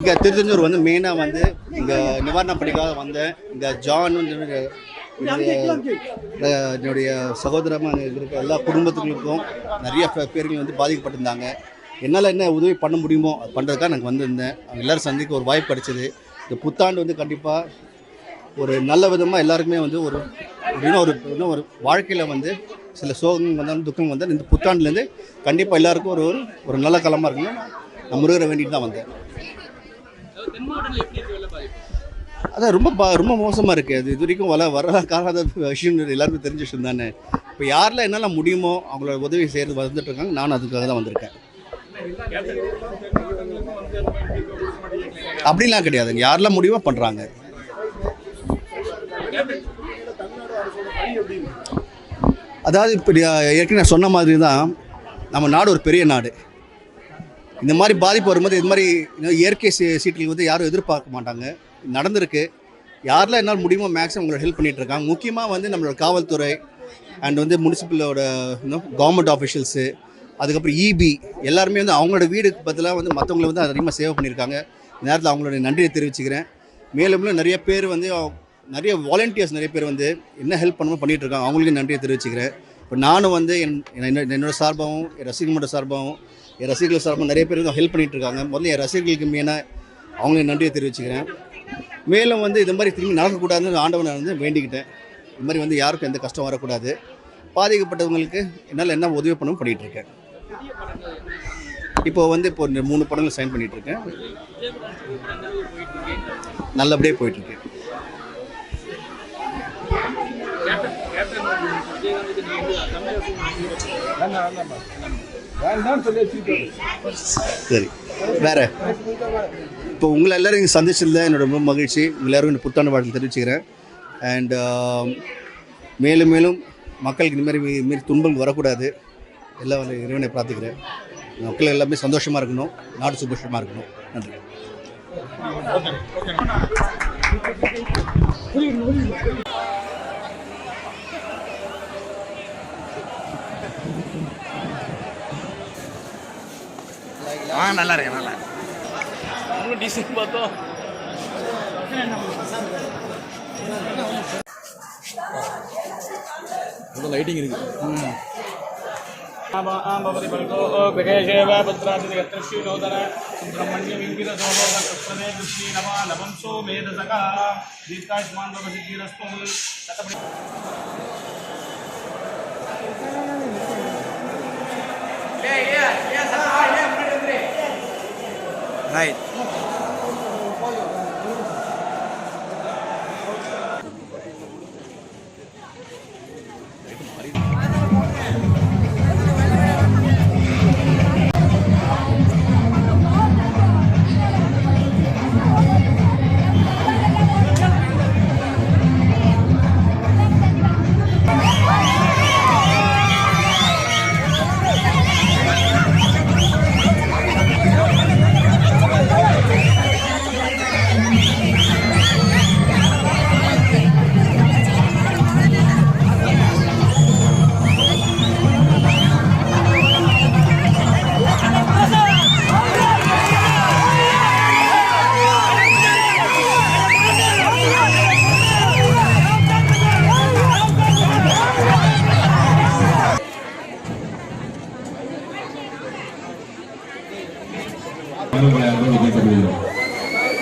இங்கே திருச்செந்தூர் வந்து மெயினாக வந்து இங்கே நிவாரணம் படிக்காக வந்தேன். இங்கே ஜான் வந்து என்னுடைய சகோதரமாக இருக்க எல்லா குடும்பத்துகளுக்கும் நிறைய பேர்கள் வந்து பாதிக்கப்பட்டிருந்தாங்க. என்னால் என்ன உதவி பண்ண முடியுமோ அது பண்ணுறதுக்காக எனக்கு வந்திருந்தேன். அவங்க எல்லோரும் சந்திக்க ஒரு வாய்ப்பு கிடச்சிது. இந்த புத்தாண்டு வந்து கண்டிப்பாக ஒரு நல்ல விதமாக எல்லாருக்குமே வந்து ஒரு இன்னும் ஒரு வாழ்க்கையில் வந்து சில சோகங்கள் வந்தாலும் துக்கம் வந்தால் இந்த புத்தாண்டுலேருந்து கண்டிப்பாக எல்லாருக்கும் ஒரு நல்ல காலமாக இருக்கணும் நான் முருகரை வேண்டிட்டு தான் வந்தேன். அதான் ரொம்ப மோசமாக இருக்குது. அது இது வரைக்கும் வரலாறு விஷயம் எல்லாருக்கும் தெரிஞ்ச விஷயம் தானே. இப்போ யாரெல்லாம் என்னால் முடியுமோ அவங்களோட உதவி செய்கிறது வந்துட்டு இருக்காங்க. நானும் அதுக்காக தான் வந்திருக்கேன். அப்படிலாம் கிடையாதுங்க. யாரெல்லாம் முடியுமோ பண்ணுறாங்க. அதாவது இப்போ ஏற்கனவே நான் சொன்ன மாதிரி தான் நம்ம நாடு ஒரு பெரிய நாடு. இந்த மாதிரி பாதிப்பு வரும்போது இது மாதிரி இயற்கை சீட்டுகள் வந்து யாரும் எதிர்பார்க்க மாட்டாங்க. நடந்திருக்கு. யாரெல்லாம் என்னால் முடியுமோ மேக்ஸிமம் உங்களை ஹெல்ப் பண்ணிகிட்டு இருக்காங்க. முக்கியமாக வந்து நம்மளோட காவல்துறை அண்ட் வந்து முனிசிபலோட கவர்மெண்ட் ஆஃபிஷியல்ஸு, அதுக்கப்புறம் இபி எல்லாருமே வந்து அவங்களோட வீடுக்கு பதிலாக வந்து மற்றவங்களை வந்து அதிகமாக சேவ் பண்ணியிருக்காங்க. இந்த நேரத்தில் அவங்களோட நன்றியை தெரிவிச்சுக்கிறேன். மேலும் நிறைய பேர் வந்து நிறைய வாலண்டியர்ஸ் நிறைய பேர் வந்து என்ன ஹெல்ப் பண்ணணும் பண்ணிகிட்டு இருக்காங்க. அவங்களுக்கு நன்றியை தெரிவிச்சுக்கிறேன். இப்போ நானும் வந்து என்னோட சார்பாகவும் என் ரசிகர்களோட சார்பாகவும் என் ரசிகர்கள் சார்பாகவும் நிறைய பேர் வந்து ஹெல்ப் பண்ணிகிட்டு இருக்காங்க. முதல்ல என் ரசிகர்களுக்கு மெயினாக அவங்களுக்கு நன்றியை தெரிவிச்சுக்கிறேன். மேலும் வந்து இது மாதிரி திரும்பி நடக்கக்கூடாதுன்னு ஆண்டவனை வந்து வேண்டிக்கிட்டேன். இது மாதிரி வந்து யாருக்கும் எந்த கஷ்டம் வரக்கூடாது. பாதிக்கப்பட்டவங்களுக்கு என்னால் என்ன உதவி பண்ணவும் பண்ணிகிட்ருக்கேன். இப்போ 3 படங்கள் சைன் பண்ணிகிட்ருக்கேன். நல்லபடியாக போயிட்டுருக்கு. சரி, வேற இப்போ உங்களை எல்லோரும் இங்கே சந்திச்சதில் என்னோட ரொம்ப மகிழ்ச்சி. எல்லோரும் இந்த புத்தாண்டு வாழ்த்து தெரிவிச்சுக்கிறேன். அண்ட் மேலும் மக்களுக்கு இந்த மாதிரி துன்பங்கள் வரக்கூடாது. எல்லாம் இறைவனை பிரார்த்திக்கிறேன். மக்கள் எல்லாமே சந்தோஷமாக இருக்கணும், நாடு சுபிட்சமாக இருக்கணும். நன்றி. நல்லா இருக்கு. நல்லா டிசைன் பார்த்தோம். லைட்டிங் இருக்கு. Right.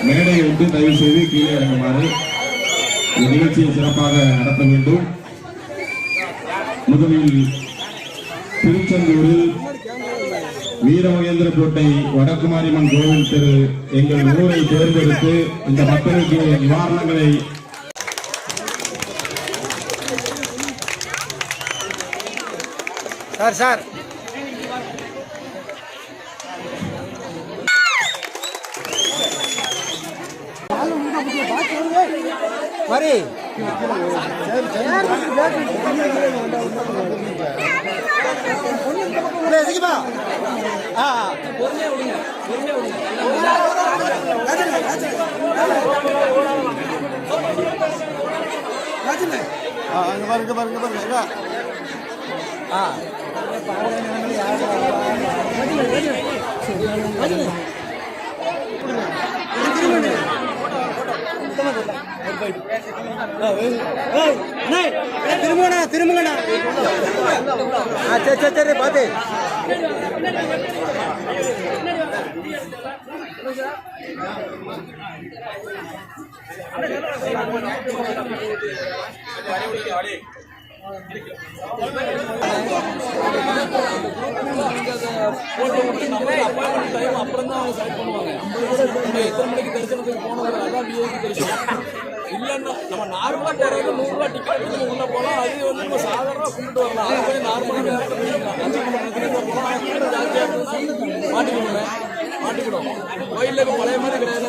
மேடையை விட்டு தயவு செய்து கீழே இறங்குமாறு நிகழ்ச்சியை சிறப்பாக நடத்த வேண்டும். முதலில் திருச்செந்தூரில் வீரமகேந்திர கோட்டை வடக்குமாரியம்மன் கோவில் தெரு எங்கள் ஊரை தேர்ந்தெடுத்து இந்த மக்களுக்கு நிவாரணங்களை சார் மரி திரும்புங்கண்ணா திரும்புங்கண்ணா. சரி சரி சரி பார்த்து. அப்புறம் தான் செலக்ட் பண்ணுவாங்க. நம்ம எத்தனை மணிக்கு தரிசனத்துக்கு போனோம் அதான் விஐபி தரிசனம். இல்லைன்னா நம்ம நார்மலாக போகிறதுக்கு 100 ரூபா டிக்கெட் எடுத்து நம்ம உள்ளே போகலாம். அது வந்து நம்ம சாதாரணமாக கும்பிட்டு வரலாம். அது போய் நார்மலாக 5 மணி போகலாம். கூட்டம் ஜாஸ்தியாக இருந்ததுன்னா மாட்டிக்கிடும். கோயிலில் இப்போ பழைய மாதிரி கிடையாது.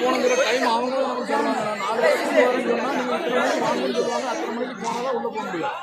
போனதுல டைம் அவங்களும் நமக்கு சொல்லுவாங்க. 4 வருஷம் வரேன்னு சொன்னால் நீங்கள் இத்தனை மணிக்கு வாங்கன்னு சொல்லுவாங்க. அத்தனை மணிக்கு போனால் தான் உள்ளே போக முடியும்.